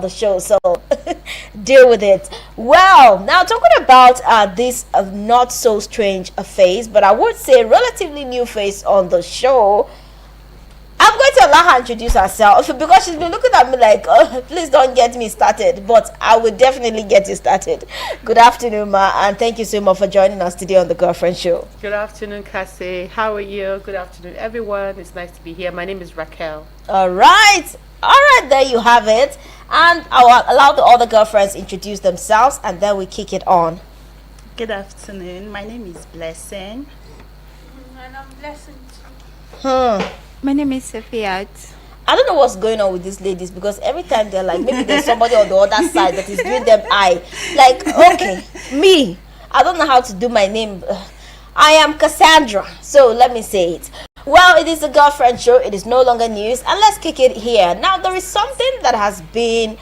the show, so deal with it. Well, now talking about this not so strange phase, but I would say relatively new face on the show. I'm going to allow her introduce herself because she's been looking at me like, oh, please don't get me started. But I will definitely get you started. Good afternoon, Ma, and thank you so much for joining us today on the Girlfriend Show. Good afternoon, Cassie. How are you? Good afternoon, everyone. It's nice to be here. My name is Raquel. All right, there you have it. And I'll allow the other girlfriends introduce themselves, and then we kick it on. Good afternoon. My name is Blessing. And I'm Blessing Hmm. My name is Sophia. I don't know what's going on with these ladies because every time they're like, maybe there's somebody on the other side that is doing them eye. Like, okay, me, I don't know how to do my name. I am Cassandra, so let me say it. Well, it is a Girlfriend Show. It is no longer news, and let's kick it here. Now, there is something that has been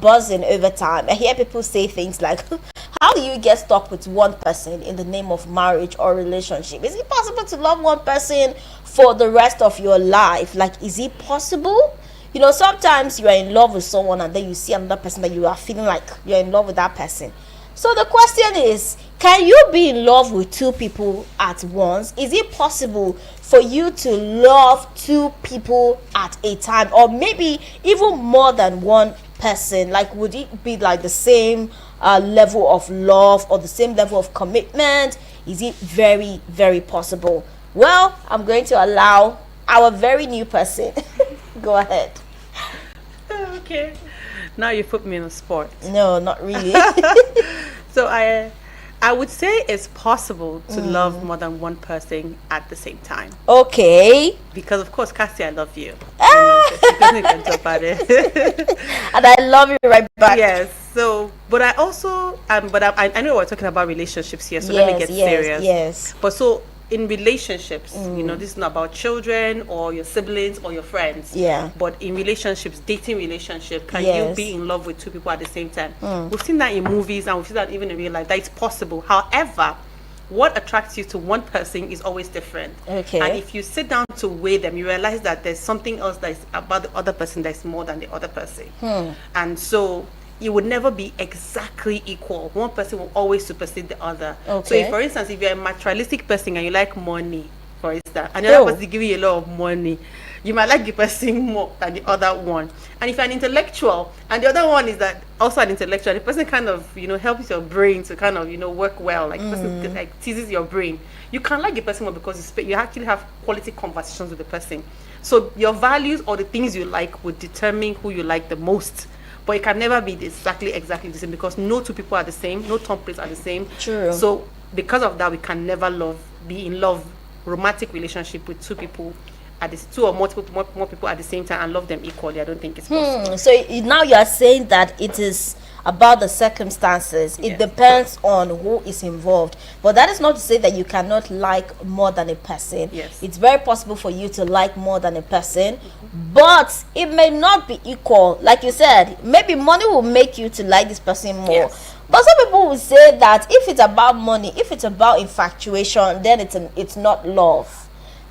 buzzing over time. I hear people say things like, how do you get stuck with one person in the name of marriage or relationship? Is it possible to love one person for the rest of your life? Like, is it possible? You know, sometimes you are in love with someone and then you see another person that you are feeling like you're in love with that person. So the question is, can you be in love with two people at once? Is it possible for you to love two people at a time, or maybe even more than one person? Like, would it be like the same level of love or the same level of commitment? Is it very, very possible? Well, I'm going to allow our very new person. Go ahead. Okay. Now you put me in a spot. No, not really. So I would say it's possible to love more than one person at the same time. Okay. Because of course, Cassie, I love you. You can talk about it. And I love you right back. Yes. So, but I also, I know we're talking about relationships here, so let me get serious. Yes. But so in relationships, you know, this is not about children or your siblings or your friends. Yeah. But in relationships, dating relationship, can Yes. you be in love with two people at the same time? We've seen that in movies and we've seen that even in real life. That it's possible. However, what attracts you to one person is always different. Okay. And if you sit down to weigh them, you realize that there's something else that is about the other person that is more than the other person. And so it would never be exactly equal. One person will always supersede the other. So Okay. if, for instance, if you're a materialistic person and you like money, for instance, and the other person giving you a lot of money, you might like the person more than the other one. And if you're an intellectual and the other one is that also an intellectual, the person kind of, you know, helps your brain to kind of, you know, work well, like the person like teases your brain, you can like the person more because you actually have quality conversations with the person. So your values or the things you like would determine who you like the most. But it can never be exactly the same because no two people are the same, no templates are the same. True. So because of that, we can never be in love, romantic relationship with two people at this, two or more people at the same time and love them equally. I don't think it's possible. So now you are saying that it is about the circumstances. It Yes. depends on who is involved. But that is not to say that you cannot like more than a person. Yes. It's very possible for you to like more than a person, but it may not be equal. Like you said, maybe money will make you to like this person more. Yes. But some people will say that if it's about money, if it's about infatuation, then it's not love.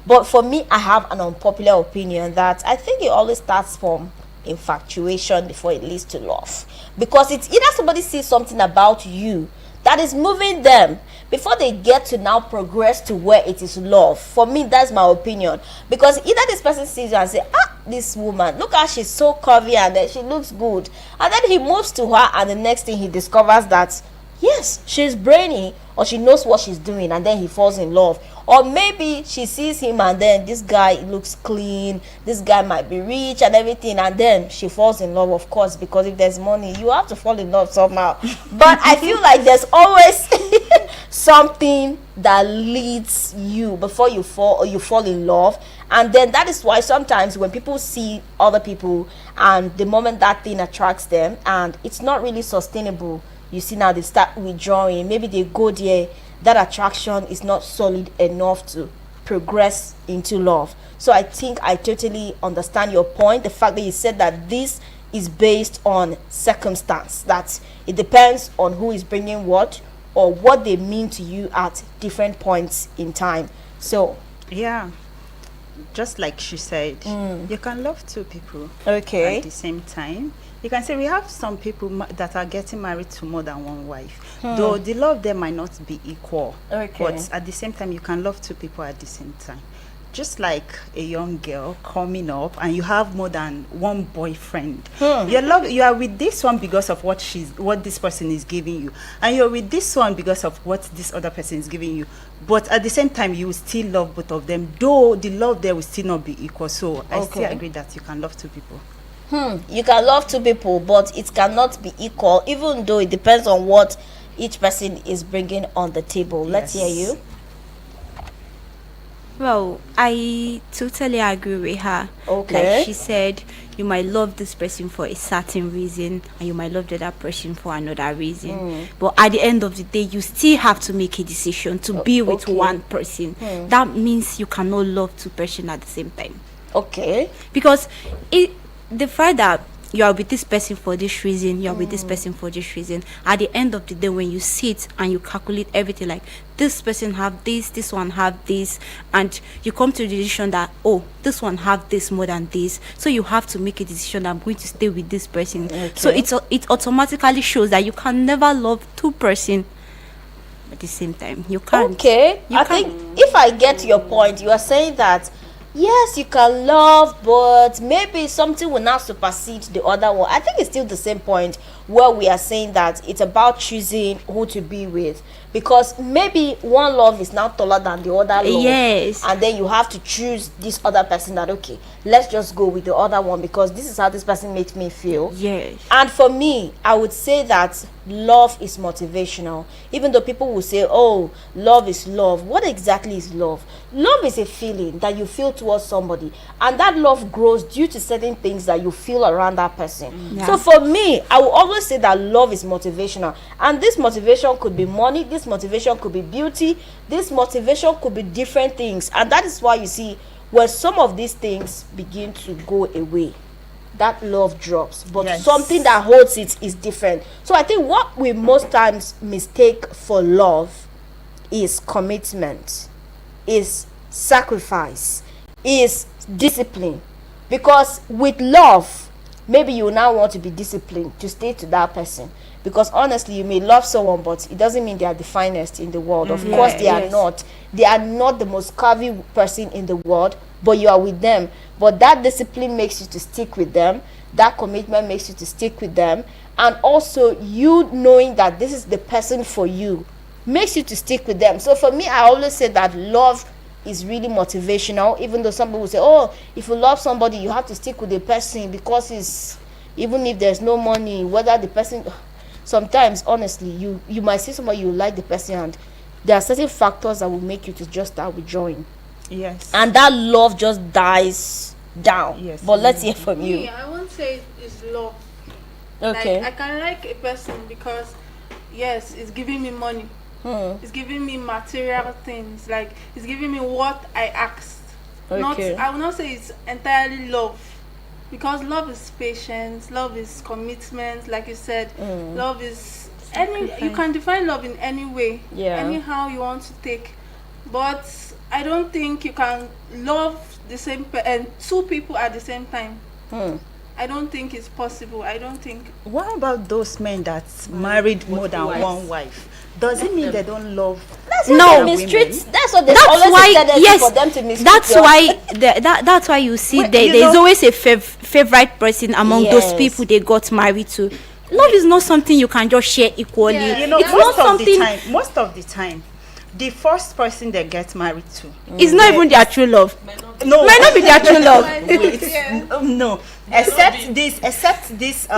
But for me, I have an unpopular opinion that I think it always starts from infatuation before it leads to love, because it's either somebody sees something about you that is moving them before they get to now progress to where it is love. For me, that's my opinion, because either this person sees you and say, this woman, look how she's so curvy and then she looks good, and then he moves to her and the next thing he discovers that yes, she's brainy or she knows what she's doing, and then he falls in love. Or maybe she sees him and then this guy looks clean, this guy might be rich and everything, and then she falls in love, of course, because if there's money you have to fall in love somehow. But I feel like there's always something that leads you before you fall, or you fall in love. And then that is why sometimes when people see other people and the moment that thing attracts them and it's not really sustainable, you see now they start withdrawing. Maybe they go there, that attraction is not solid enough to progress into love. So I think I totally understand your point, the fact that you said that this is based on circumstance, that it depends on who is bringing what or what they mean to you at different points in time. So Yeah. Just like she said, you can love two people okay, at the same time. You can say we have some people that are getting married to more than one wife, though the love there might not be equal. Okay. But at the same time, you can love two people at the same time. Just like a young girl coming up and you have more than one boyfriend. You are with this one because of what this person is giving you, and you're with this one because of what this other person is giving you. But at the same time, you will still love both of them, though the love there will still not be equal. So I still agree that you can love two people. You can love two people, but it cannot be equal, even though it depends on what each person is bringing on the table. Let's hear you. Well, I totally agree with her. Okay. Like she said, you might love this person for a certain reason and you might love the other person for another reason. But at the end of the day, you still have to make a decision to be with one person. That means you cannot love two persons at the same time. Okay. Because the fact that you are with this person for this reason, you are with this person for this reason, at the end of the day, when you sit and you calculate everything, like this person have this one have this, and you come to the decision that, oh, this one have this more than this, so you have to make a decision that I'm going to stay with this person. So it automatically shows that you can never love two person at the same time. You can't. Okay. I think if I get your point, you are saying that yes, you can love, but maybe something will now supersede the other one. I think it's still the same point where we are saying that it's about choosing who to be with, because maybe one love is now taller than the other love. Yes. And then you have to choose this other person that, okay, let's just go with the other one because this is how this person makes me feel. Yes. And for me, I would say that love is motivational. Even though people will say, oh, love is love. What exactly is love? Love is a feeling that you feel towards somebody, and that love grows due to certain things that you feel around that person. Yeah. So for me, I will always say that love is motivational, and this motivation could be money, this motivation could be beauty, this motivation could be different things. And that is why you see when some of these things begin to go away, that love drops, but something that holds it is different. So I think what we most times mistake for love is commitment, is sacrifice, is discipline. Because with love, maybe you now want to be disciplined to stay to that person, because honestly you may love someone, but it doesn't mean they are the finest in the world. Of course they are not. They are not the most curvy person in the world, but you are with them. But that discipline makes you to stick with them, that commitment makes you to stick with them, and also you knowing that this is the person for you makes you to stick with them. So for me, I always say that love is really motivational, even though some people say, oh, if you love somebody you have to stick with the person because it's, even if there's no money, whether the person, sometimes honestly you might see somebody, you like the person, and there are certain factors that will make you to just start withdrawing. Yes. And that love just dies down. Yes. But let's hear from you. Me, I won't say it's love. Okay. Like, I can like a person because, yes, it's giving me money. It's giving me material things. Like, it's giving me what I asked. Okay. I will not say it's entirely love. Because love is patience, love is commitment, like you said. Love is you can define love in any way. Yeah. Anyhow you want to take. But I don't think you can love the same and two people at the same time. I don't think it's possible. I don't think. What about those men that married more than one wife? Does it mean they don't love? That's what No. they mistreat. That's what they That's always why, intended yes, for them to mistreat. that's why that's why you see Wait, there's always a favorite person among those Yes. people they got married to. Love is not something you can just share equally. Yeah. You know, It's not something. most of the time, the first person they get married to, It's not even their true love. no, Might not be their true love. Wait, no. Except this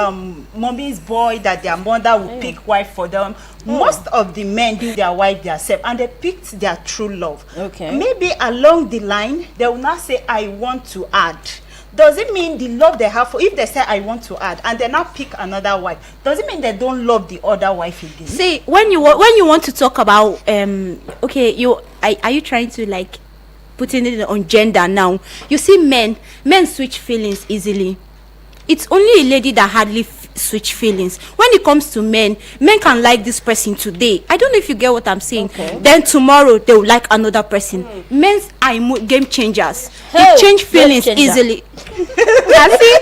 mommy's boy that their mother will pick wife for them. Most of the men do their wife themselves, and they picked their true love. Okay. Maybe along the line they will not say I want to add. Does it mean the love they have for, if they say I want to add and they now pick another wife, does it mean they don't love the other wife again? See, when you want to talk about okay, are you trying to like putting it on gender now? You see, men switch feelings easily. It's only a lady that hardly switch feelings. When it comes to men can like this person today. I don't know if you get what I'm saying. Okay. Then tomorrow they will like another person. Men are game changers. Hey, They change game feelings changer. easily. Yeah, see?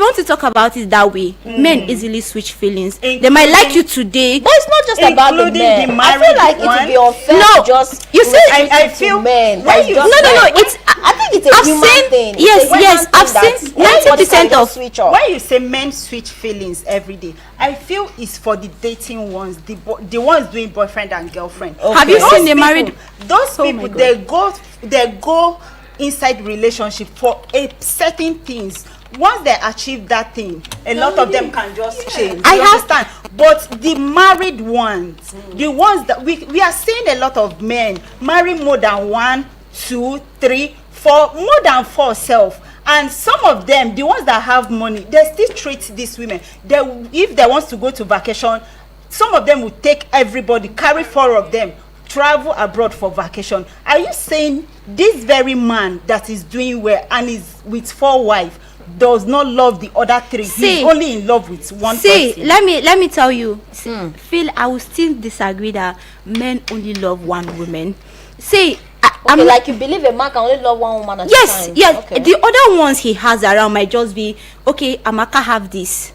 you want to talk about it that way, men easily switch feelings. They might Including- like you today. But it's not just about the Including men. the I feel married like it would be one. unfair No, to just you see, I feel- men. when Like, you- just No, no, no. men. It's I think it's a I've human seen- thing. yes, It's a human yes, thing I've that seen anybody 90% can of- just switch off. When you say men switch feelings every day, I feel it's for the dating ones, the ones doing boyfriend and girlfriend. Have you Those seen the people- married? Those Oh my people, God. they go inside relationship for a certain things. Once they achieve that thing, a lot of them can just change. I You have- understand? But the married ones, the ones that we are seeing a lot of men marry more than 1, 2, 3, 4, more than 4 self. And some of them, the ones that have money, they still treat these women. They, if they want to go to vacation, some of them will take everybody, carry 4 of them, travel abroad for vacation. Are you saying this very man that is doing well and is with 4 wives does not love the other 3? See, He's only in love with one See, person. let me tell you, Phil, I will still disagree that men only love one woman. See, I'm Okay, like you believe a man can only love one woman at a yes, time. yes. Okay. The other ones he has around might just be okay. Amaka have this,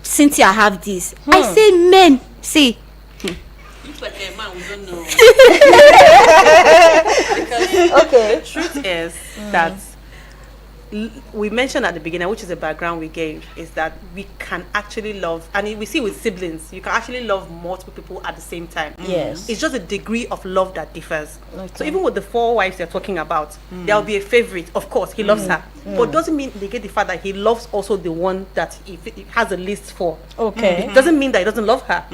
Cynthia have this. I say men. See, Looks like a man we don't know. Okay. Truth is that we mentioned at the beginning, which is the background we gave, is that we can actually love, and we see with siblings, you can actually love multiple people at the same time. Yes. It's just a degree of love that differs. Okay. So even with the 4 wives they're talking about, there'll be a favorite. Of course, he loves her, but doesn't mean negate the fact that he loves also the one that he has a list for. Okay. It doesn't mean that he doesn't love her.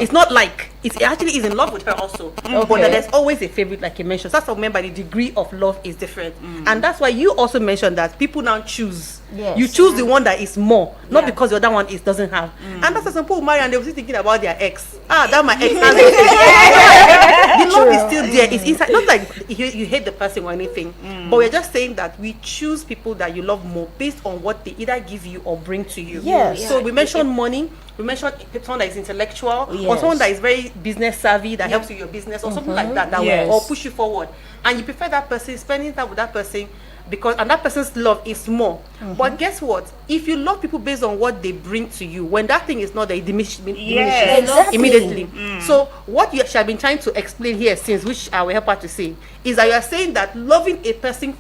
It's not like it actually is in love with her also, but that there's always a favorite, like you mentioned. So that's what I meant by the degree of love is different, and that's why you also mentioned that people now choose. Yes. You choose the one that is more, not because the other one is doesn't have. And that's why some people marry and they will still thinking about their ex. That my ex has it. The love is still there. It's inside. Not like you hate the person or anything, but we're just saying that we choose people that you love more based on what they either give you or bring to you. Yes. So we mentioned money. We mentioned someone that is intellectual, or Yes. someone that is very business savvy, that helps you your business, or something like that, Yes. will or push you forward. And you prefer that person, spending time with that person, because and that person's love is more. But guess what? If you love people based on what they bring to you, when that thing is not there, it diminishes Yes. Exactly. immediately. So what you have been trying to explain here since, which I will help her to say, is that you are saying that loving a person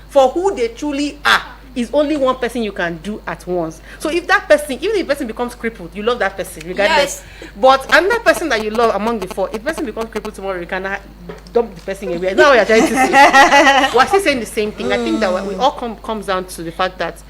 for who they truly are is only one person you can do at once. So if that person, even if the person becomes crippled, you love that person regardless. But another person that you love among the 4, if the person becomes crippled tomorrow, you cannot dump the person away. That's what you're trying to say. We're still saying the same thing. I think that we all comes down to the fact that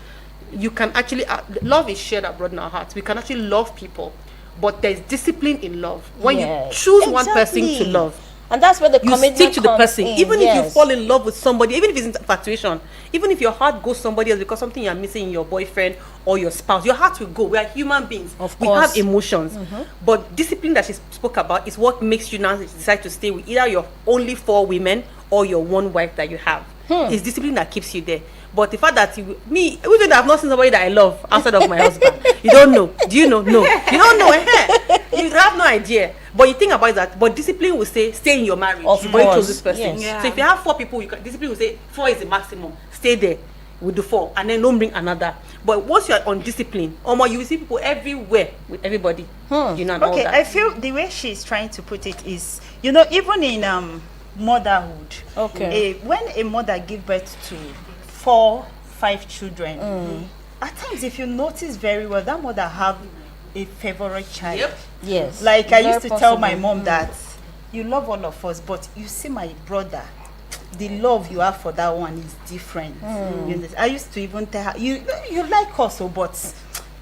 you can actually love is shared abroad in our hearts. We can actually love people, but there's discipline in love. When Yes. you choose one person Exactly. to love, And that's where the you commitment stick to the comes person. in. Even if you Yes. fall in love with somebody, even if it's infatuation, even if your heart goes somebody else because something you're missing in your boyfriend or your spouse, your heart will go. We are human beings. Of We course. have emotions. But discipline that she spoke about is what makes you now decide to stay with either your only 4 women or your one wife that you have. It's discipline that keeps you there. But the fact that even though I've not seen somebody that I love outside of my husband, you don't know. Do you know? No. You don't know. You have no idea. But you think about that. But discipline will say, stay in your marriage. Of You've already course. chose this person. Yes. Yeah. So if you have 4 people, discipline will say 4 is the maximum. Stay there with the 4, and then don't bring another. But once you are on discipline, you will see people everywhere with everybody. You know, and all Okay, that. I feel the way she's trying to put it is, even in motherhood, Okay. when a mother gives birth to 4, 5 children, at times if you notice very well, that mother have a favorite child. Yep. Yes. Like I Very used to tell my possible. mom that you love all of us, but you see my brother, the love you have for that one is different. You understand? I used to even tell her, you like us, but this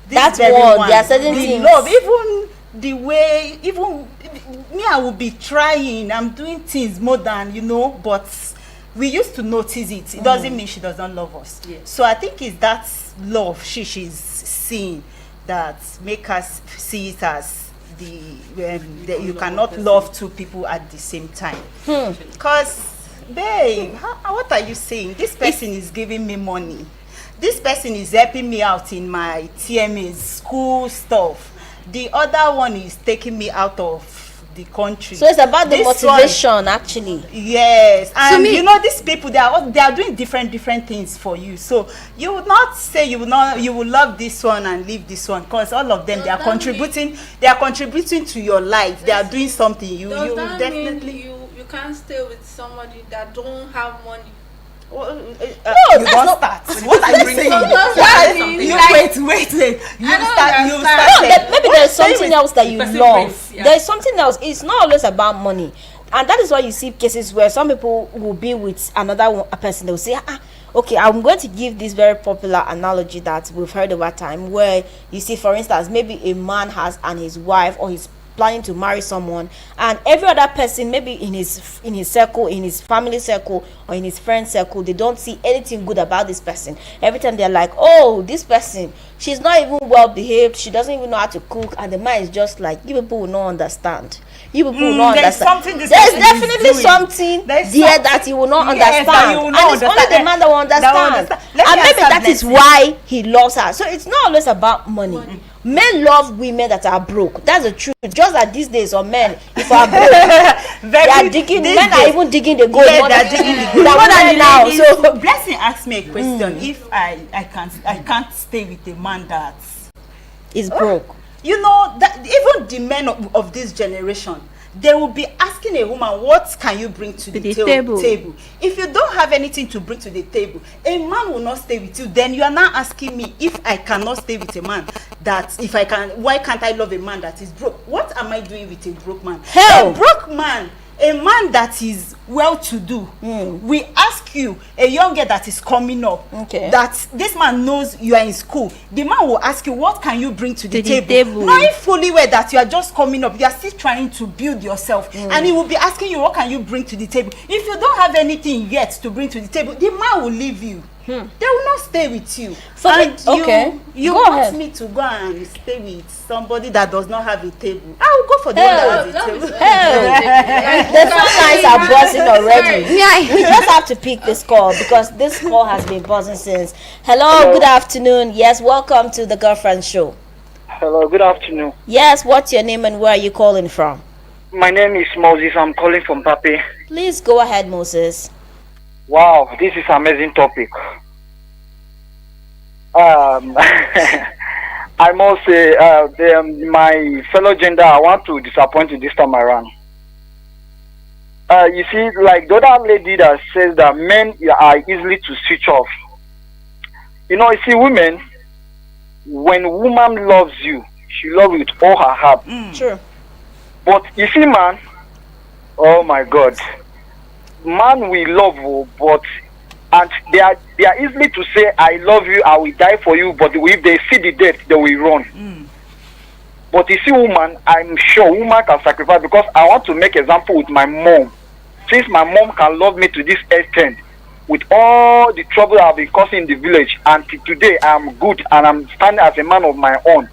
That's very one. There are certain the things. love, even the way, even me, I will be trying. I'm doing things more than but we used to notice it. It doesn't mean she doesn't love us. Yes. So I think it's that love she's seeing that make us see it as that you cannot love 2 people at the same time. Because, babe, what are you saying? This person is giving me money. This person is helping me out in my TMA's school stuff. The other one is taking me out of the country. So it's about the This motivation, actually. Yes, and me- you know these people, they are doing different things for you. So you would not say you will love this one and leave this one, because all of them, Does they are that contributing. They are contributing to your life. They are doing something. You Does that definitely. mean you can't stay with somebody that don't have money? You that's don't not- start. What are you saying? So does Why- that mean, you like- wait. You don't start. You understand. start. No, maybe there's something else that you person love. brings, yeah. There's something else. It's not always about money, and that is why you see cases where some people will be with a person. They'll say, okay, I'm going to give this very popular analogy that we've heard over time, where you see, for instance, maybe a man has and his wife, or he's planning to marry someone, and every other person, maybe in his circle, in his family circle, or in his friend circle, they don't see anything good about this person. Every time they're like, oh, this person, she's not even well behaved, she doesn't even know how to cook, and the man is just like, you people will not understand. You people will not There's understand. something this There's person is definitely doing. something There's there something- that you will not Yes, that you understand, will and not it's only understand. the man that will understand. Let me And maybe answer that is Blessing. why he loves her. So it's not always about money. Men love women that are broke. That's the truth. Just that these days, some men, if are broke, they are digging. Men are even digging the gold. Yeah, more they're than- digging the than gold. More than women the now. ladies. So Blessing asked me a question. If I can't stay with a man that, it's broke. you know, that even the men of this generation, they will be asking a woman, what can you bring to the table? If you don't have anything to bring to the table, a man will not stay with you. Then you are now asking me, if I cannot stay with a man that, if I can, why can't I love a man that is broke? What am I doing with a broke man? Hell. A broke man, a man that is well-to-do, we ask you, a young girl that is coming up, Okay. that this man knows you are in school, the man will ask you, what can you bring to the the table? table. Knowing fully well that you are just coming up, you are still trying to build yourself, and he will be asking you, what can you bring to the table? If you don't have anything yet to bring to the table, the man will leave you. They will not stay with you. For me- And okay. you Go want ahead. me to go and stay with somebody that does not have a table? I will go for the one that has a That table. is The phone lines are buzzing already. Yeah. We just have to pick this call because this call has been buzzing since. Hello, good afternoon. Yes, welcome to the Girlfriend Show. Hello, good afternoon. Yes, what's your name and where are you calling from? My name is Moses. I'm calling from Pape. Please go ahead, Moses. Wow, this is amazing topic. I must say, my fellow gender, I want to disappoint you this time around. You see, like the other lady that says that men are easily to switch off. You know, you see, women, when woman loves you, she loves you with all her heart. True. But you see, man, oh my God, man we love you, but and they are easily to say I love you, I will die for you, but if they see the death, they will run. But you see, woman, I'm sure woman can sacrifice, because I want to make example with my mom. Since my mom can love me to this extent, with all the trouble I've been causing in the village, and today I'm good and I'm standing as a man of my own,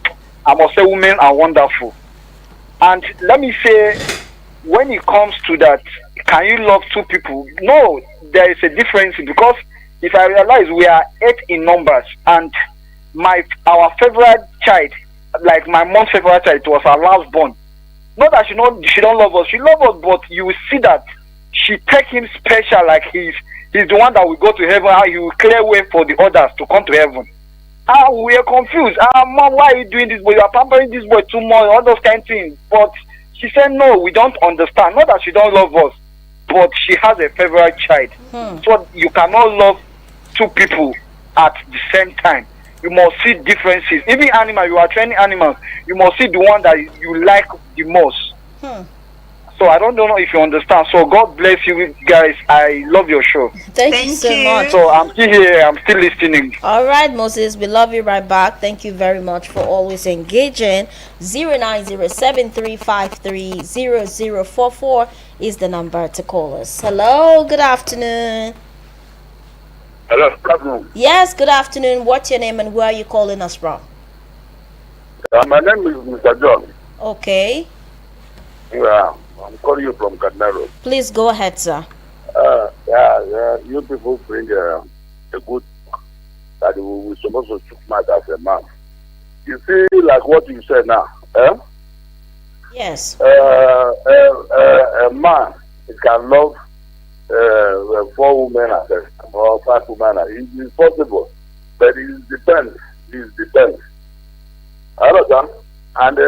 I must say women are wonderful. And let me say, when it comes to that, can you love two people? No, there is a difference, because if I realize we are 8 in numbers, and our favorite child, like my mom's favorite child, it was her last born. Not that she don't love us, she loves us, but you will see that she take him special, like he's the one that will go to heaven, how he will clear way for the others to come to heaven. We are confused. Mom, why are you doing this boy? You are pampering this boy too much, all those kind of things. But she said, no, we don't understand. Not that she don't love us, but she has a favorite child. So you cannot love two people at the same time. You must see differences. Even animals, you are training animals, you must see the one that you like the most. So I don't know if you understand. So God bless you guys. I love your show. Thank you so you. much. So I'm still here. I'm still listening. All right, Moses, we love you right back. Thank you very much for always engaging. 09073530044 is the number to call us. Hello, good afternoon. Hello, good afternoon. Yes, good afternoon. What's your name and where are you calling us from? My name is Mr. John. Okay, Yeah, I'm calling you from Kaduna. please go ahead, sir. You people bring a good that we're supposed to speak mad as a man. You see, like what you said now, Yes. A man can love four women at a time or five women at a time. It is possible, but it depends. It depends. I understand. And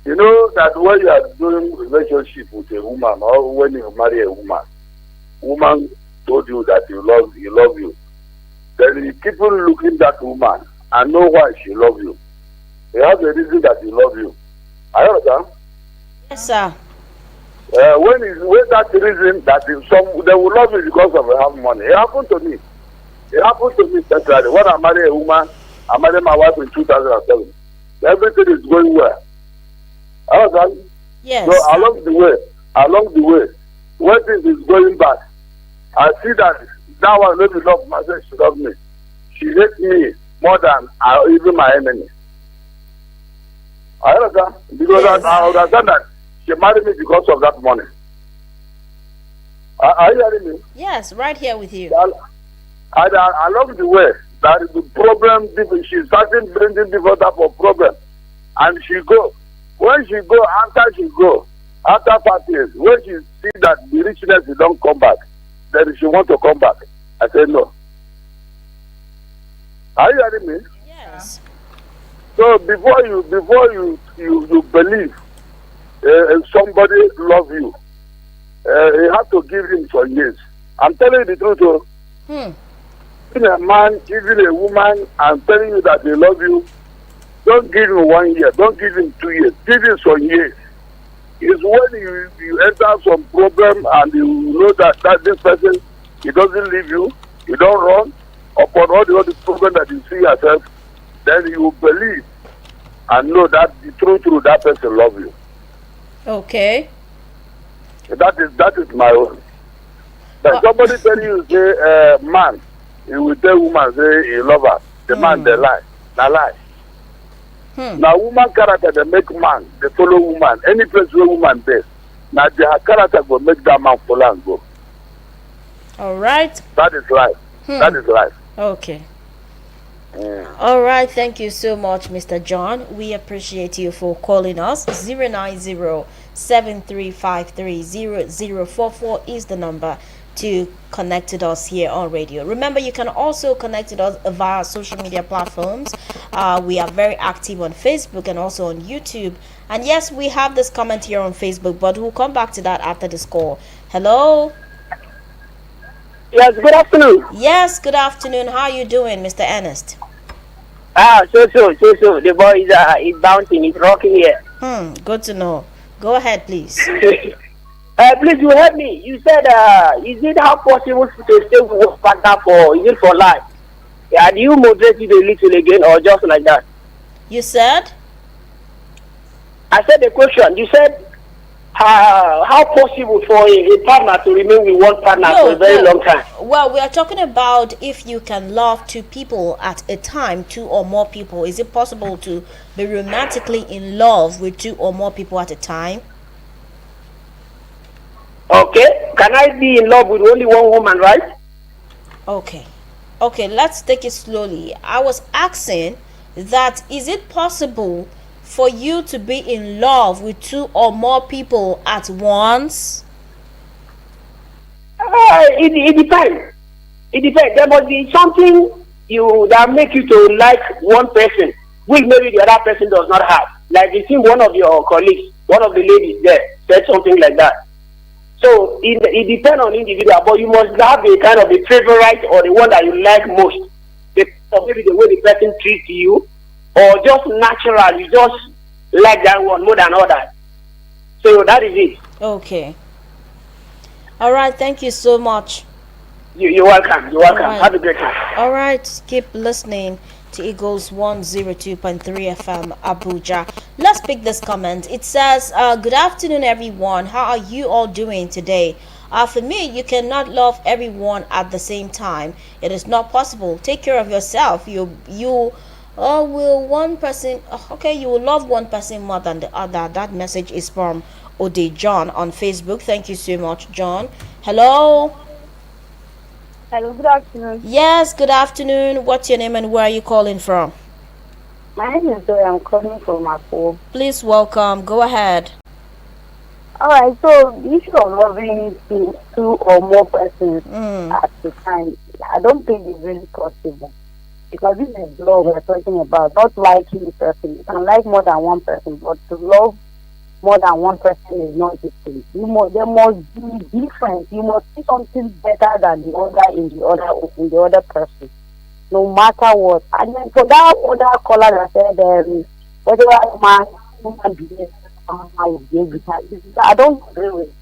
you know that when you are doing relationship with a woman or when you marry a woman told you that you love you. Then you keep on looking that woman and know why she love you. You have a reason that he love you. I understand. Yes, sir. When that reason that they will love you because of they have money. It happened to me. It happened to me especially when I married a woman. I married my wife in 2007. Everything is going well. I understand. Yes. So along the way, when things is going bad, I see that one maybe love myself. She love me. She hates me more than even my enemy. I understand because Yes. I understand that she married me because of that money. Are you hearing me? Yes, right here with you. I love the way that is the problem. She's starting bringing different type of problem, and she go after 5 years when she see that the richness don't come back, then she want to come back. I say no. Are you hearing me? Yes. So before you believe somebody love you, you have to give him some years. I'm telling you the truth. Even a man, even a woman, I'm telling you that they love you. Don't give him 1 year. Don't give him 2 years. Give him some years. It's when you enter some problem and you know that this person, he doesn't leave you, he don't run upon all the other problem that you see yourself, then you believe and know that the truth that person love you. Okay. That is my own. But somebody tell you say man, he will tell woman say he love her. The man they lie. They lie. Now woman character they make man, they follow woman. Any place where woman there, now their character will make that man follow and go. All right. That is life. That is life. Okay. All right. Thank you so much, Mr. John. We appreciate you for calling us. 090-7353-0044 is the number to connect with us here on radio. Remember, you can also connect with us via social media platforms. We are very active on Facebook and also on YouTube. And yes, we have this comment here on Facebook, but we'll come back to that after this call. Hello. Yes, good afternoon. Yes, good afternoon. How are you doing, Mr. Ernest? So. The boy is bouncing, he's rocking here. Good to know. Go ahead, please. Please, you help me. You said, is it how possible to stay with one partner is it for life? Yeah, do you moderate it a little again or just like that? You said? I said the question. You said, how possible for a partner to remain with one partner for a very long time? Well, we are talking about if you can love two people at a time, 2 or more people. Is it possible to be romantically in love with 2 or more people at a time? Okay. Can I be in love with only one woman, right? Okay, let's take it slowly. I was asking that is it possible for you to be in love with 2 or more people at once? It depends. It depends. There must be something that make you to like one person, which maybe the other person does not have. Like you see one of your colleagues, one of the ladies there said something like that. So it depends on individual, but you must have a kind of a favorite or the one that you like most. Or maybe the way the person treats you, or just natural, you just like that one more than others. So that is it. Okay. All right. Thank you so much. You're welcome. You're welcome. Right. Have a great time. All right. Keep listening to Eagles 102.3 FM Abuja. Let's pick this comment. It says, good afternoon, everyone. How are you all doing today? For me, you cannot love everyone at the same time. It is not possible. Take care of yourself. You will love one person more than the other. That message is from Ode John on Facebook. Thank you so much, John. Hello. Hello, good afternoon. Yes, good afternoon. What's your name and where are you calling from? My name is Zoe. I'm calling from Akpo. Please welcome. Go ahead. All right, so the issue of loving two or more persons at the time, I don't think it's really possible. Because this is love we're talking about, not liking the person. You can like more than one person, but to love more than one person is not the same. There must be difference. You must see something better than the other in the other person, no matter what. And then for that other caller that said, whatever man behaves, I don't agree with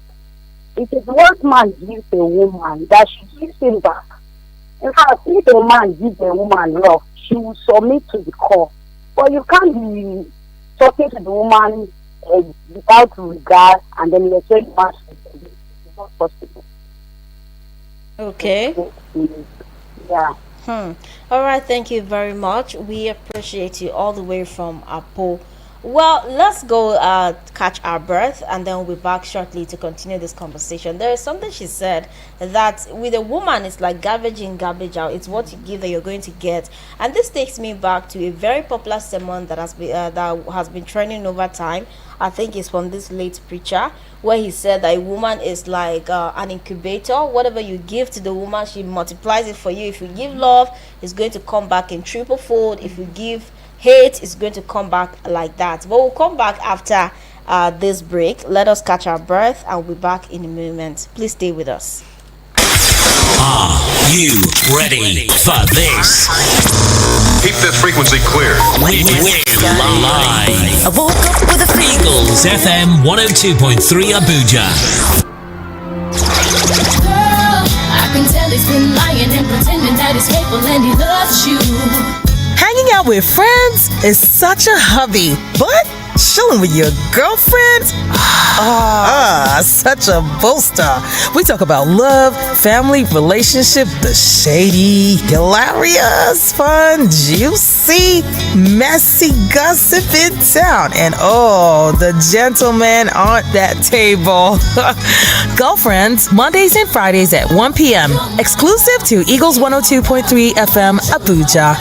it. It is what man gives a woman that she gives him back. In fact, if a man gives a woman love, she will submit to the call. But you can't be talking to the woman without regard and then you're saying much. It's not possible. Okay. Yeah. All right, thank you very much. We appreciate you all the way from Apo. Well, let's go catch our breath and then we'll be back shortly to continue this conversation. There is something she said that with a woman, it's like garbage in, garbage out. It's what you give that you're going to get. And this takes me back to a very popular sermon that has been trending over time. I think it's from this late preacher where he said that a woman is like an incubator. Whatever you give to the woman, she multiplies it for you. If you give love, it's going to come back in triple fold. If you give hate, is going to come back like that. But we'll come back after this break. Let us catch our breath and we'll be back in a moment. Please stay with us. Are you ready for this? Keep that frequency clear. We're live. I woke up with the Eagles FM 102.3 Abuja. Girl, I can tell he's been lying and pretending that he's faithful and he loves you. Hanging out with friends is such a hobby, but chilling with your girlfriend? Such a bolster. We talk about love, family, relationship, the shady, hilarious, fun, juicy, messy gossip in town. And the gentlemen on that table. Girlfriends, Mondays and Fridays at 1 p.m. Exclusive to Eagles 102.3 FM, Abuja.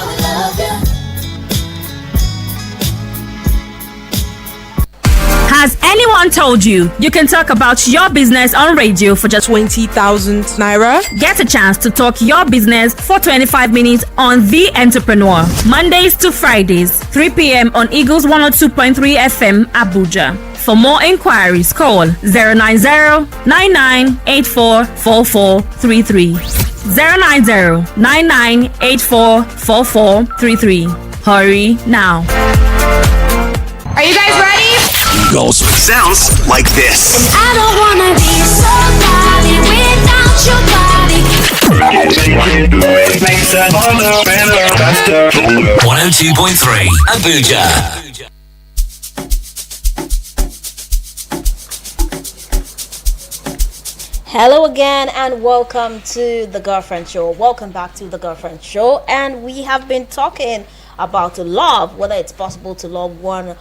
Has anyone told you you can talk about your business on radio for just 20,000 naira? Get a chance to talk your business for 25 minutes on The Entrepreneur. Mondays to Fridays, 3 p.m. on Eagles 102.3 FM, Abuja. For more inquiries, call 090-9984-4433. 090-9984-4433. Hurry now. Are you guys ready? Eagles sounds like this. And I don't wanna be somebody without your body. 102.3 Abuja. Hello again and welcome to The Girlfriend Show. Welcome back to The Girlfriend Show. And we have been talking about love, whether it's possible to love one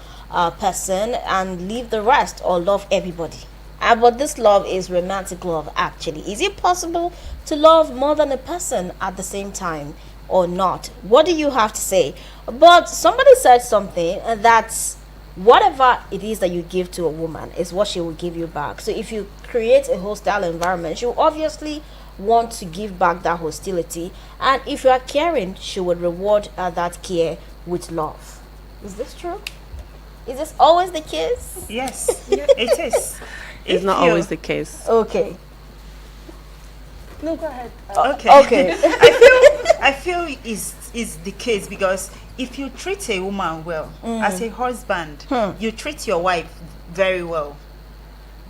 person and leave the rest or love everybody. But this love is romantic love actually. Is it possible to love more than a person at the same time or not? What do you have to say? But somebody said something that whatever it is that you give to a woman is what she will give you back. So if you create a hostile environment, she will obviously want to give back that hostility. And if you are caring, she would reward that care with love. Is this true? Is this always the case? Yes, it is. It's not always the case. Okay. No, go ahead. Okay. I feel is the case because if you treat a woman well, as a husband, you treat your wife very well.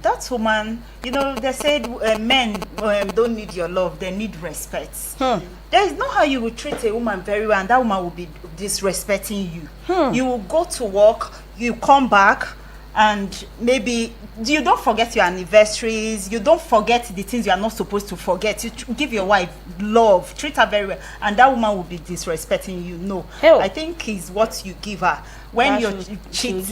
That woman, they said men don't need your love, they need respect. There is no how you will treat a woman very well and that woman will be disrespecting you. You will go to work, you come back, and maybe you don't forget your anniversaries, you don't forget the things you are not supposed to forget. You give your wife love, treat her very well, and that woman will be disrespecting you. No, I think is what you give her. When you cheat,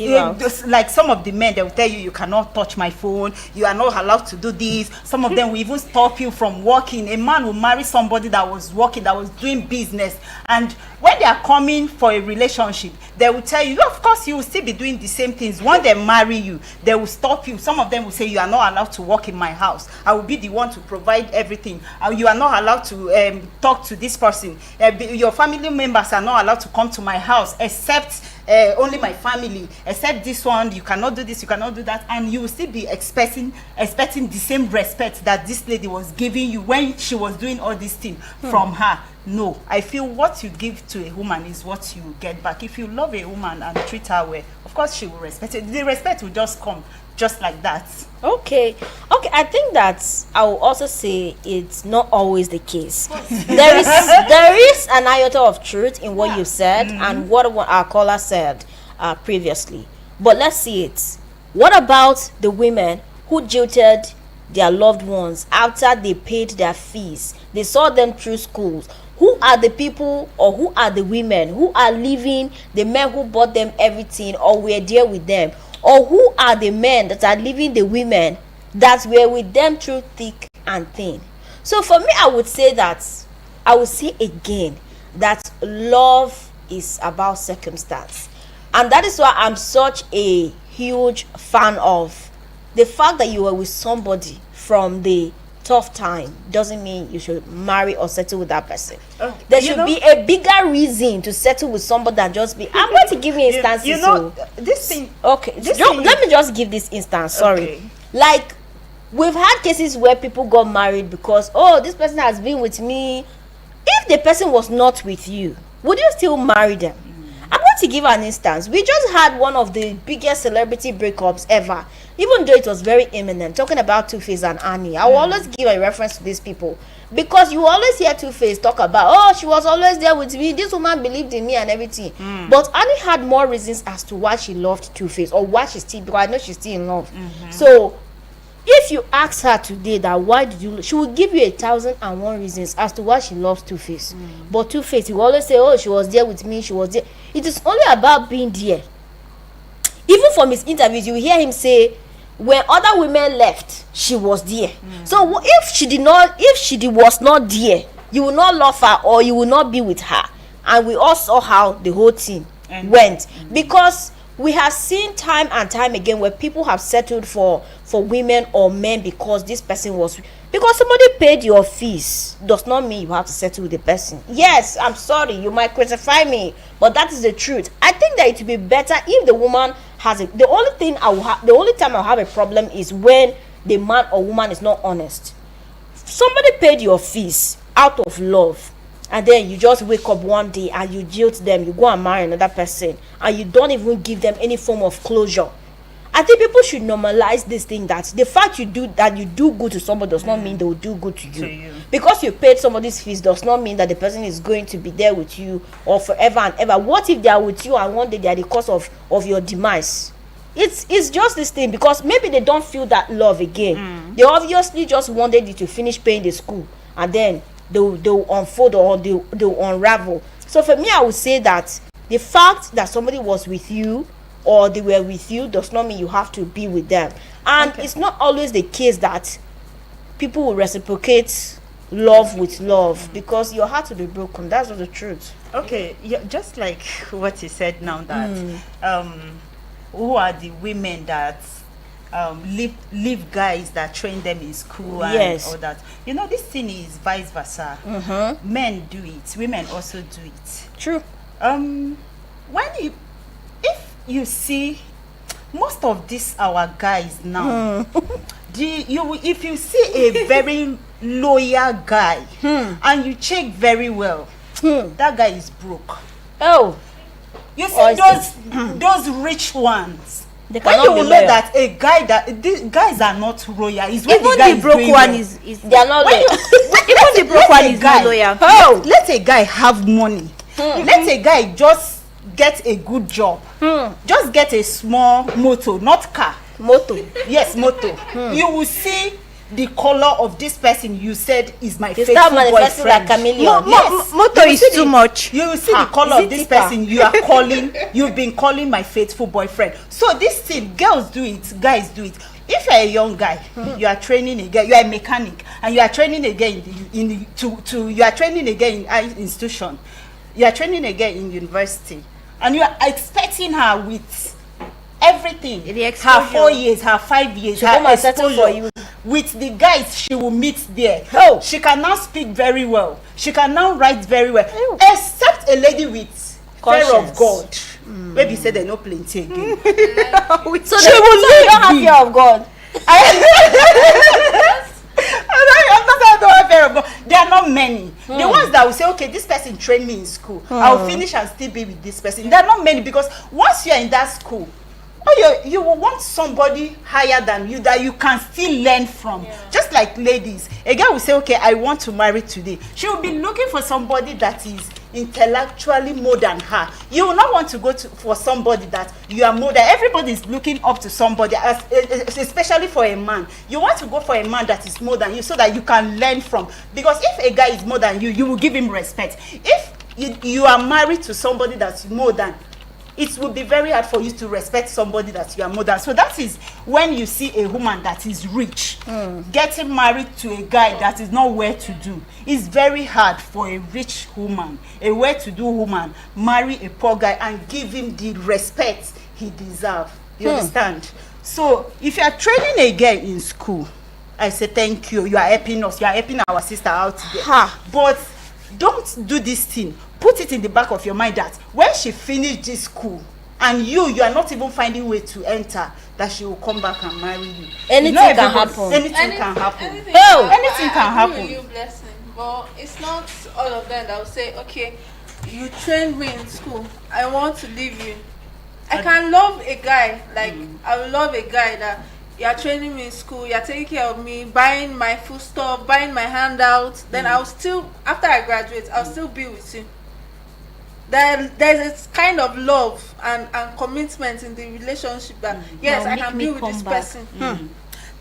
like some of the men, they will tell you cannot touch my phone, you are not allowed to do this. Some of them will even stop you from working. A man will marry somebody that was working, that was doing business, and when they are coming for a relationship, they will tell you, of course, you will still be doing the same things. When they marry you, they will stop you. Some of them will say, you are not allowed to work in my house. I will be the one to provide everything. You are not allowed to talk to this person. Your family members are not allowed to come to my house except only my family, except this one. You cannot do this, you cannot do that, and you will still be expecting the same respect that this lady was giving you when she was doing all these things from her. No, I feel what you give to a woman is what you get back. If you love a woman and treat her well, of course she will respect it. The respect will just come just like that. Okay, I think that I will also say it's not always the case. There is an iota of truth in what you said and what our caller said previously. But let's see it. What about the women who jilted their loved ones after they paid their fees? They saw them through schools. Who are the people, or who are the women who are leaving the men who bought them everything or were there with them? Or who are the men that are leaving the women that were with them through thick and thin? So for me, I would say again that love is about circumstance. And that is why I'm such a huge fan of the fact that you were with somebody from the tough time doesn't mean you should marry or settle with that person. There should be a bigger reason to settle with somebody than just be. I'm going to give you instances. This thing. Okay, let me just give this instance. Sorry, like we've had cases where people got married because this person has been with me. If the person was not with you, would you still marry them? I'm going to give an instance. We just had one of the biggest celebrity breakups ever, even though it was very imminent. Talking about Two-Face and Annie, I will always give a reference to these people because you always hear Two-Face talk about, she was always there with me, this woman believed in me and everything. But Annie had more reasons as to why she loved Two-Face or why she still, because I know she's still in love. So if you ask her today that why did you, she will give you 1,001 reasons as to why she loves Two-Face. But Two-Face, you always say, she was there with me, she was there. It is only about being there. Even from his interviews, you will hear him say, when other women left, she was there. So if she was not there, you will not love her or you will not be with her. And we all saw how the whole thing went. Because we have seen time and time again where people have settled for women or men because this person was, because somebody paid your fees does not mean you have to settle with the person. Yes, I'm sorry, you might crucify me, but that is the truth. I think that it would be better if the woman has it. The only time I'll have a problem is when the man or woman is not honest. Somebody paid your fees out of love, and then you just wake up one day and you jilt them, you go and marry another person, and you don't even give them any form of closure. I think people should normalize this thing, that the fact you do good to somebody does not mean they will do good to you. Because you paid somebody's fees does not mean that the person is going to be there with you or forever and ever. What if they are with you and one day they are the cause of your demise? It's just this thing, because maybe they don't feel that love again. They obviously just wanted you to finish paying the school, and then they'll unfold or they'll unravel. So for me, I would say that the fact that somebody was with you or they were with you does not mean you have to be with them. And it's not always the case that people will reciprocate love with love, because your heart will be broken. That's not the truth. Okay, yeah, just like what he said now, that who are the women that leave guys that train them in school and all that. This thing is vice versa. Men do it, women also do it. True. If you see most of these our guys now, if you see a very loyal guy and you check very well, that guy is broke. You see those rich ones, when you will know that a guy these guys are not loyal, is when even the guy the broke one is they are not loyal. Even the broke one is not loyal. Let a guy have money. Let a guy just get a good job. Just get a small motor, not car. Motor. Yes, motor. You will see the color of this person you said is my faithful manifesting boyfriend. like chameleon. Motor is too much. You will see the color of this person you are calling. You've been calling my faithful boyfriend. So this thing, girls do it, guys do it. If you're a young guy, you are training again. You are a mechanic, and you are training again you are training again in institution. You are training again in university. and you are expecting her with everything, her exposure. 4 years, her 5 years, She her come and settle for exposure, you. with the guys she will meet there. Oh. She can now speak very well. She can now write very well. Except a lady with fear of Conscience. God. Maybe say they no plenty again. So She they, will so they don't have leave fear of God. I'm not saying I don't have fear of God. There are not many. The ones that will say, okay, this person trained me in school. I'll finish and still be with this person. There are not many, because once you are in that school, you will want somebody higher than you that you can still learn from. Just like ladies, a girl will say, okay, I want to marry today. She will be looking for somebody that is intellectually more than her. You will not want to go for somebody that you are more than. Everybody is looking up to somebody, especially for a man. You want to go for a man that is more than you, so that you can learn from. Because if a guy is more than you, you will give him respect. If you are married to somebody that's more than, it will be very hard for you to respect somebody that you are more than. So that is when you see a woman that is rich getting married to a guy that is not well-to-do. It's very hard for a rich woman, a well-to-do woman, marry a poor guy and give him the respect he deserves. You understand? So if you are training a girl in school, I say thank you. You are helping us. You are helping our sister out there. But don't do this thing. Put it in the back of your mind that when she finished this school and you are not even finding way to enter, that she will come back and marry you. Anything can happen. Anything can happen. Anything Anything can I agree happen. with you, Blessing, but it's not all of them that will say, okay, you trained me in school, I want to leave you. I can love a guy, like I will love a guy that you are training me in school, you are taking care of me, buying my food stuff, buying my handouts. Then I'll still, after I graduate, I'll still be with you. There's this kind of love and commitment in the relationship that yes, I can be with this person. And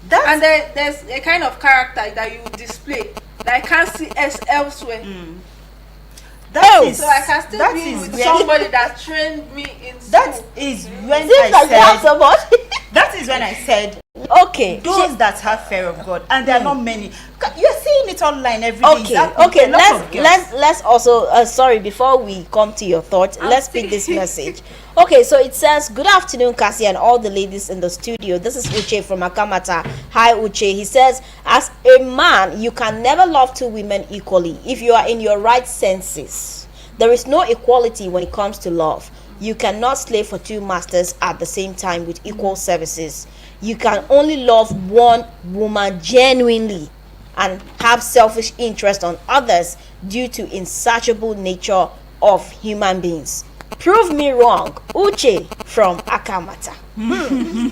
there's a kind of character that you display that I can't see elsewhere. So I can still be with somebody that trained me in school. That is when Seems like you have so much. That is when I said, okay, those that have fear of God, and there are not many. You're seeing it online every day. Okay. Let's also sorry, before we come to your thoughts, let's pick this message. Okay, so it says, good afternoon, Cassie, and all the ladies in the studio. This is Uche from Akamata. Hi, Uche. He says, as a man, you can never love two women equally if you are in your right senses. There is no equality when it comes to love. You cannot slave for two masters at the same time with equal services. You can only love one woman genuinely and have selfish interest on others due to insatiable nature of human beings. Prove me wrong. Uche from Akamata.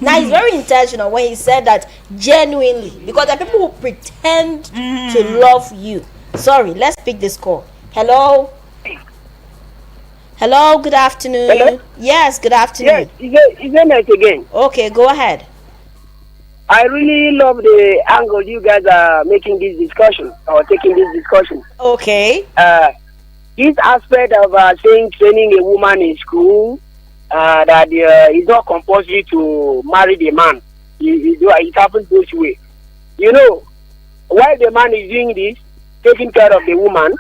Now he's very intentional when he said that genuinely, because there are people who pretend to love you. Sorry, let's pick this call. Hello. Hello, good afternoon. Hello? Yes, good afternoon. Yes, is it nice again? Okay, go ahead. I really love the angle you guys are making this discussion or taking this discussion. Okay. This aspect of saying training a woman in school, that it's not compulsory to marry the man. It happens both ways. You know, while the man is doing this, taking care of the woman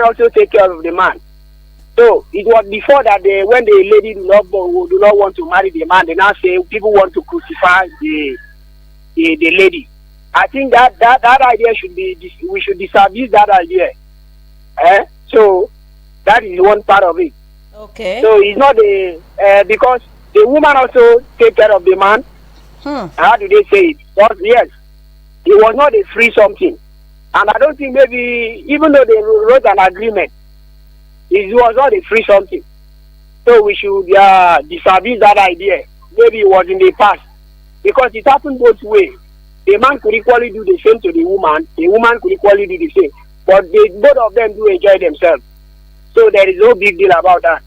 also take care of the man. So it was before that when the lady do not want to marry the man, they now say people want to crucify the lady. I think that idea we should disabuse that idea. So that is one part of it. Okay. So it's not because the woman also take care of the man. How do they say it? But yes, it was not a free something. And I don't think maybe, even though they wrote an agreement, it was not a free something. So we should disabuse that idea. Maybe it was in the past. Because it happened both ways. The man could equally do the same to the woman could equally do the same. But both of them do enjoy themselves. So there is no big deal about that.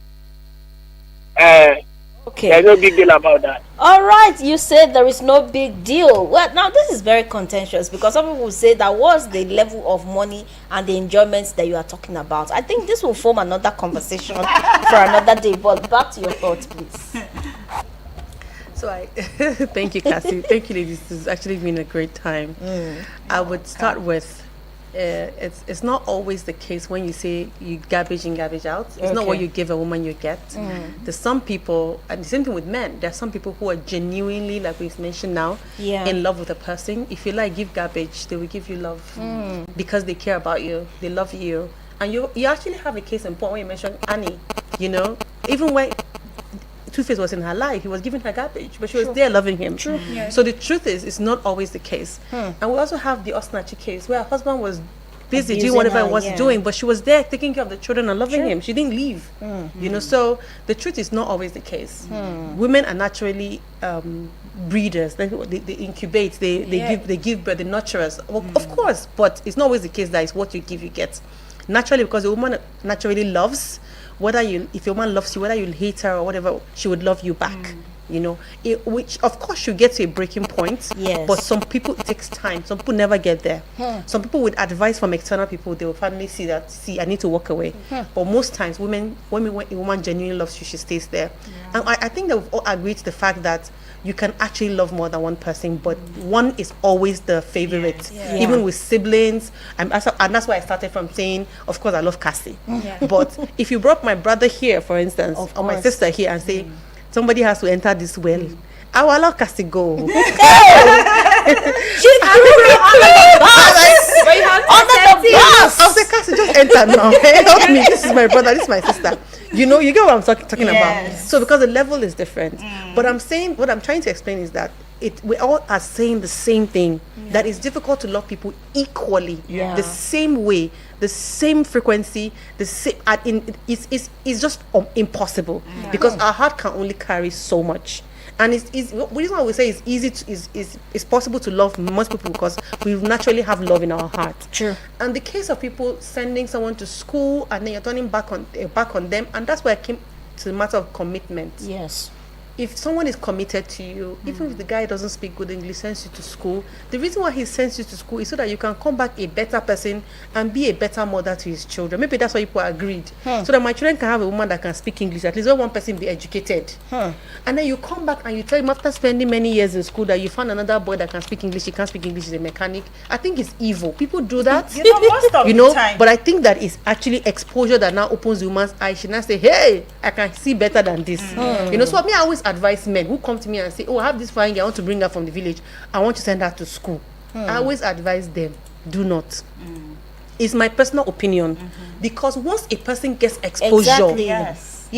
Okay. There's no big deal about that. All right, you said there is no big deal. Well, now this is very contentious because some people will say that was the level of money and the enjoyments that you are talking about. I think this will form another conversation for another day. But back to your thoughts, please. So thank you, Cassie. Thank you, ladies. This has actually been a great time. I would start with it's not always the case when you say you garbage in, garbage out. It's not what you give a woman you get. There's some people, and the same thing with men. There's some people who are genuinely, like we've mentioned now, in love with a person. If you give garbage, they will give you love because they care about you, they love you, and you actually have a case in point when you mentioned Annie. Even when Two-Face was in her life, he was giving her garbage, but she was there loving him. So the truth is, it's not always the case. And we also have the Osinachi case where her husband was busy doing whatever he was doing, but she was there taking care of the children and loving him. She didn't leave. So the truth is not always the case. Women are naturally breeders. They incubate, they give birth, they nurture us. Of course, but it's not always the case that it's what you give, you get. Naturally, because a woman naturally loves, if your woman loves you, whether you hate her or whatever, she would love you back. Which of course you get to a breaking point. But some people, it takes time. Some people never get there. Some people with advice from external people, they will finally see I need to walk away. But most times, when a woman genuinely loves you, she stays there. And I think that we've all agreed to the fact that you can actually love more than one person, but one is always the favorite. Even with siblings, and that's why I started from saying, of course, I love Cassie. But if you brought my brother here, for instance, or my sister here, and say, somebody has to enter this well, I will allow Cassie go. She's under the bus. I'll say, Cassie, just enter now. Help me. This is my brother. This is my sister. You get what I'm talking about. So because the level is different. But what I'm trying to explain is that we all are saying the same thing. That it's difficult to love people equally, the same way, the same frequency, the same. It's just impossible because our heart can only carry so much. And the reason why we say it's easy it's possible to love most people because we naturally have love in our heart. True. And the case of people sending someone to school and then you're turning back on them, and that's where I came to the matter of commitment. Yes. If someone is committed to you, even if the guy doesn't speak good English, sends you to school, the reason why he sends you to school is so that you can come back a better person and be a better mother to his children. Maybe that's why people agreed. So that my children can have a woman that can speak English, at least one person be educated. And then you come back and you tell him after spending many years in school that you found another boy that can speak English, he can't speak English, he's a mechanic. I think it's evil. People do that. Most of the time. But I think that is actually exposure that now opens the woman's eyes. She now say, hey, I can see better than this. So me, I always advise men who come to me and say, oh, I have this fine girl, I want to bring her from the village, I want to send her to school. I always advise them, do not. It's my personal opinion. Because once a person gets exposure, once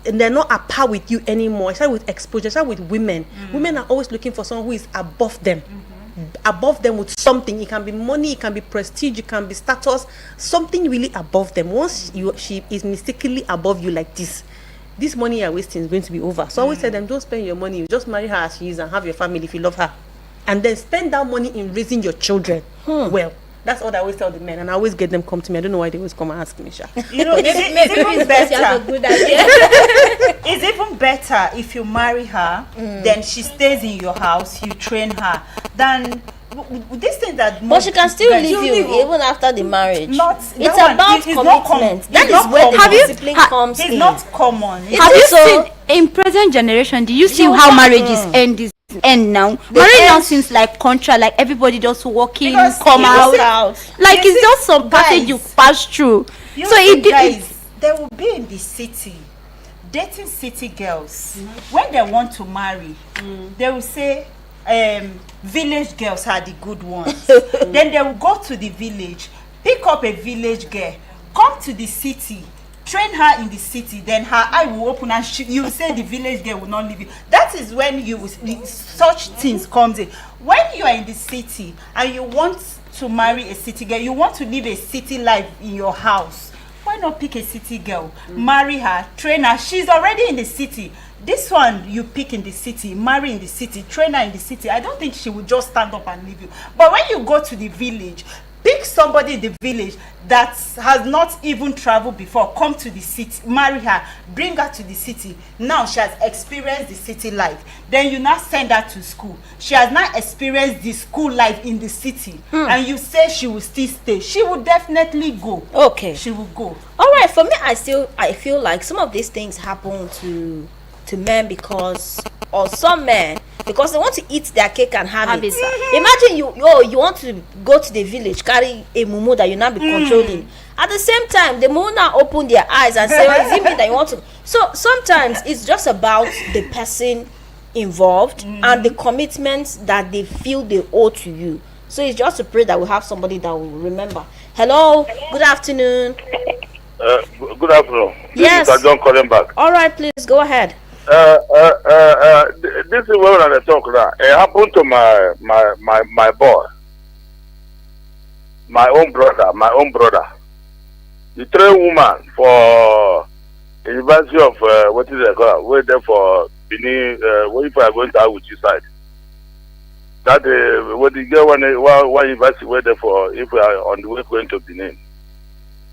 they're not at par with you anymore, especially with exposure, especially with women. Women are always looking for someone who is above them. Above them with something. It can be money, it can be prestige, it can be status, something really above them. Once she is mistakenly above you like this money you're wasting is going to be over. So I always tell them, don't spend your money, you just marry her as she is and have your family if you love her, and then spend that money in raising your children. Well, that's what I always tell the men, and I always get them come to me. I don't know why they always come and ask me, Sha. It's even better. It's even better if you marry her, then she stays in your house, you train her, than this thing that. But she can still leave you even after the marriage. It's about commitment. That is where the discipline comes in. It's not common. Have you seen in present generation? Do you see how marriages end now? Marriage now seems like contract, like everybody just walking, come out. Like it's just some passage you pass through. Guys, they will be in the city, dating city girls. When they want to marry, they will say, village girls are the good ones. Then they will go to the village, pick up a village girl, come to the city, train her in the city, then her eye will open and you will say the village girl will not leave you. That is when such things comes in. When you are in the city and you want to marry a city girl, you want to live a city life in your house, why not pick a city girl, marry her, train her? She's already in the city. This one you pick in the city, marry in the city, train her in the city. I don't think she will just stand up and leave you. But when you go to the village, pick somebody in the village that has not even traveled before, come to the city, marry her, bring her to the city. Now she has experienced the city life. Then you now send her to school. She has not experienced the school life in the city. And you say she will still stay. She will definitely go. Okay. She will go. All right, for me, I feel like some of these things happen to men because or some men, because they want to eat their cake and have it. Imagine you want to go to the village, carry a mumu that you now be controlling. At the same time, the mumu now open their eyes and say, is it me that you want to? So sometimes it's just about the person involved and the commitments that they feel they owe to you. So it's just to pray that we have somebody that will remember. Hello, good afternoon. Good afternoon. Yes. This is John calling back. All right, please go ahead. This is what I talk now. It happened to my boy, my own brother. The train woman for University of what is it called? Wait there for Benin. What if I are going to Awuchi side? That what the girl one university wait there for if we are on the way going to Benin.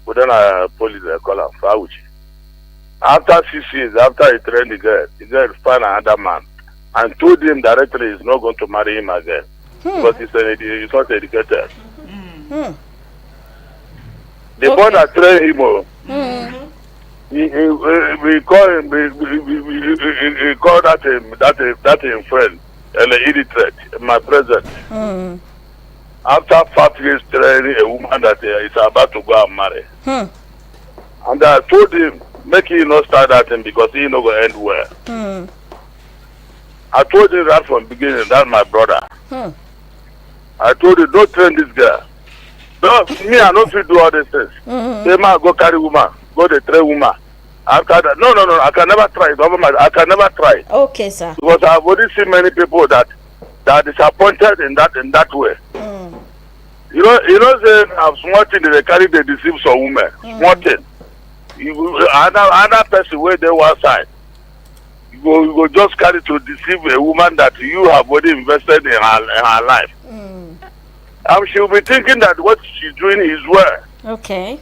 But then police call her for Awuchi. After 6 years, after he trained the girl found another man and told him directly he's not going to marry him again because he's not educated. The boy that trained him, we call him, we call that him friend, an illiterate, my present. After 5 years training a woman that is about to go and marry. And I told him, make him not start that thing because he not going to end well. I told him that from the beginning, that's my brother. I told him, don't train this girl. No, me, I don't fit do all these things. Say, man, go carry woman, go the train woman. After that, no, I can never try. I can never try. Okay, sir. Because I've already seen many people that are disappointed in that way. You know, say, small thing they carry, they deceive some women. Small thing. Another person where they one side. You go just carry to deceive a woman that you have already invested in her life. She'll be thinking that what she's doing is well. Okay.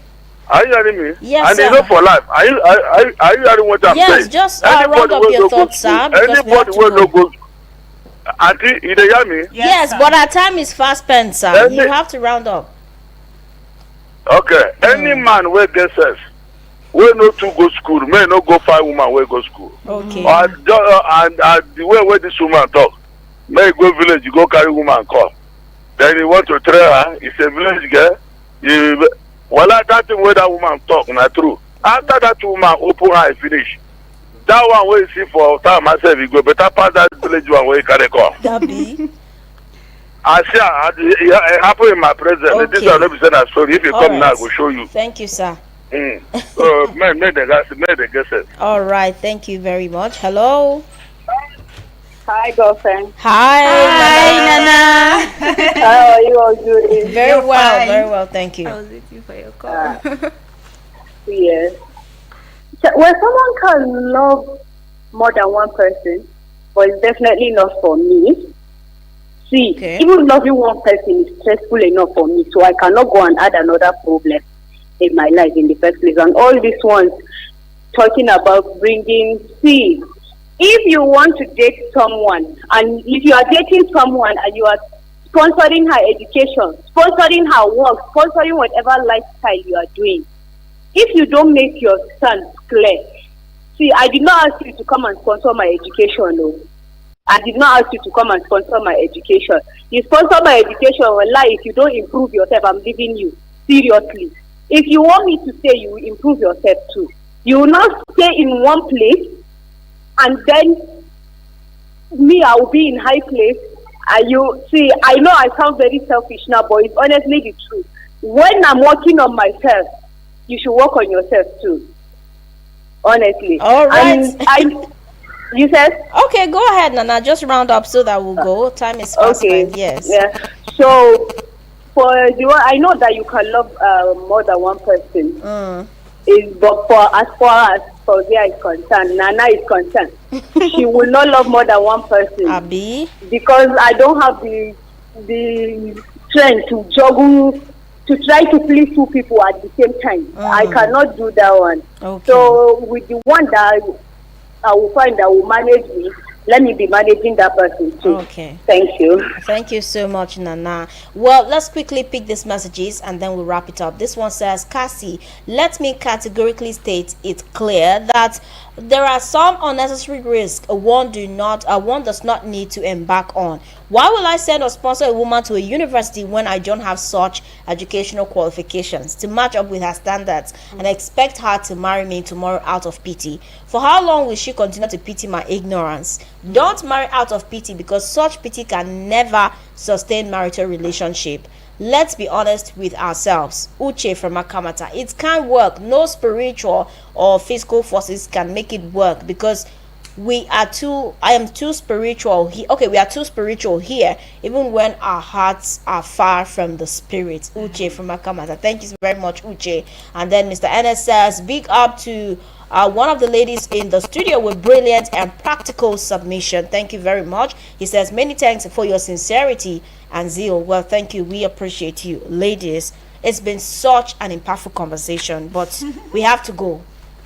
Are you hearing me? Yes, and sir. it's not for life. Are you hearing what I'm saying? Yes, just round up your thoughts, sir. Anybody will not go. Auntie, you hear me? Yes, but our time is fast spent, sir. You have to round up. Okay. Any man where get sense, we no to go school, may not go find woman where go school. Okay. And the way where this woman talk, may go village, you go carry woman come. Then you want to train her, it's a village girl. Well, that thing where that woman talk, not true. After that woman open her and finish, that one where you see for time myself, you go better pass that village one where you carry come. That be. I see, it happened in my presence. Okay. This is not a story. If you All come right. now, I will show you. Thank you, sir. Make the guesses. All right, thank you very much. Hello. Hi, girlfriend. Hi, Nana. How are you all doing? Very well, thank you. I was waiting for your call. Yes. So, well, someone can love more than one person, but it's definitely not for me. See, even loving one person is stressful enough for me, so I cannot go and add another problem in my life in the first place. And all these ones talking about bringing, see, if you want to date someone, and if you are dating someone and you are sponsoring her education, sponsoring her work, sponsoring whatever lifestyle you are doing, if you don't make your stance clear, see, I did not ask you to come and sponsor my education, no. I did not ask you to come and sponsor my education. You sponsor my education, well, if you don't improve yourself, I'm leaving you. Seriously. If you want me to say you will improve yourself too, you will not stay in one place and then me, I will be in high place. And you see, I know I sound very selfish now, but it's honestly the truth. When I'm working on myself, you should work on yourself too. Honestly. All right. You said? Okay, go ahead, Nana. Just round up so that we'll go. Time is fast spent. Yes. Yeah. So, for the one, I know that you can love more than one person. But as far as Fauzia is concerned, Nana is concerned, she will not love more than one person. Abi? Because I don't have the strength to juggle, to try to please two people at the same time. I cannot do that one. Okay. So with the one that I will find that will manage me, let me be managing that person too. Okay. Thank you. Thank you so much, Nana. Well, let's quickly pick these messages and then we'll wrap it up. This one says, Cassie, let me categorically state it clear that there are some unnecessary risks one does not need to embark on. Why will I send or sponsor a woman to a university when I don't have such educational qualifications to match up with her standards and expect her to marry me tomorrow out of pity? For how long will she continue to pity my ignorance? Don't marry out of pity, because such pity can never sustain marital relationship. Let's be honest with ourselves. Uche from Akamata. It can't work. No spiritual or physical forces can make it work, because we are too spiritual. We are too spiritual here, even when our hearts are far from the spirit. Uche from Akamata. Thank you very much, Uche. And then Mr. Ennis says, big up to one of the ladies in the studio with brilliant and practical submission. Thank you very much. He says, many thanks for your sincerity and zeal. Well, thank you. We appreciate you, ladies. It's been such an impactful conversation, but we have to go.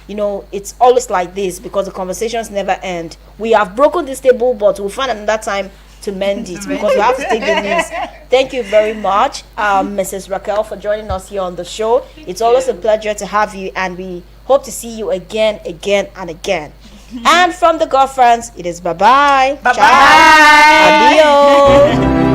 You know, it's always like this because the conversations never end. We have broken this table, but we'll find another time to mend it because we have to take the news. Thank you very much, Mrs. Raquel, for joining us here on the show. It's always a pleasure to have you, and we hope to see you again and again. And from the girlfriends, it is bye-bye. Bye-bye. Ciao. Adios.